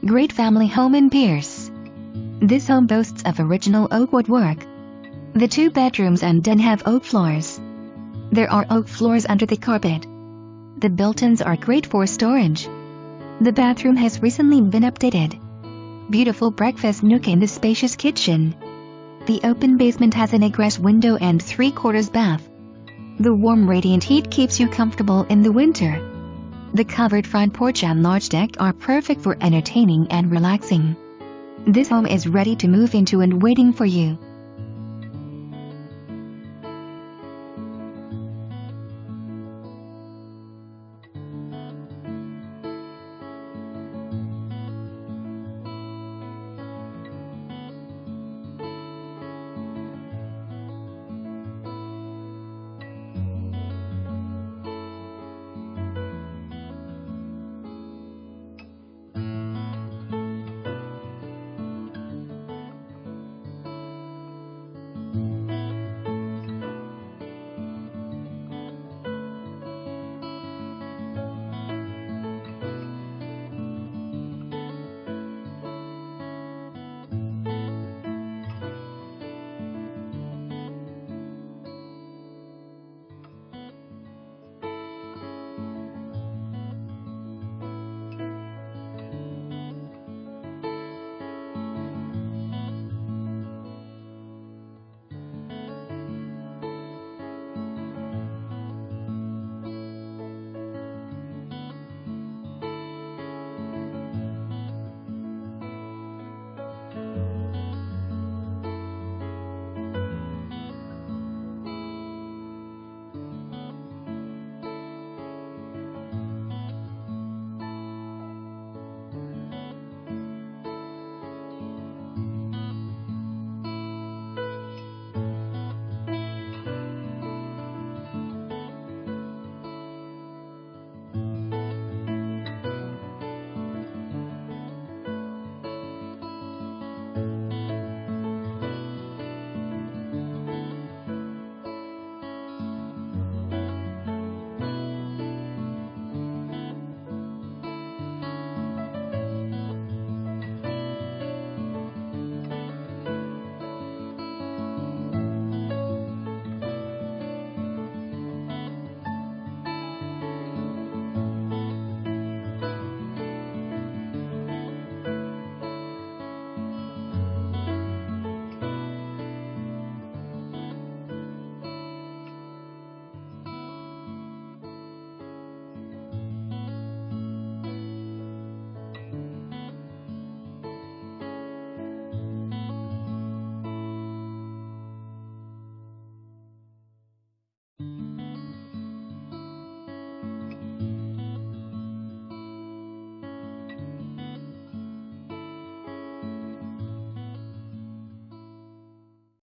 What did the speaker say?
Great family home in Pierce. This home boasts of original oak woodwork. The 2 bedrooms and den have oak floors. There are oak floors under the carpet. The built-ins are great for storage. The bathroom has recently been updated. Beautiful breakfast nook in the spacious kitchen. The open basement has an egress window and 3/4 bath. The warm radiant heat keeps you comfortable in the winter. The covered front porch and large deck are perfect for entertaining and relaxing. This home is ready to move into and waiting for you.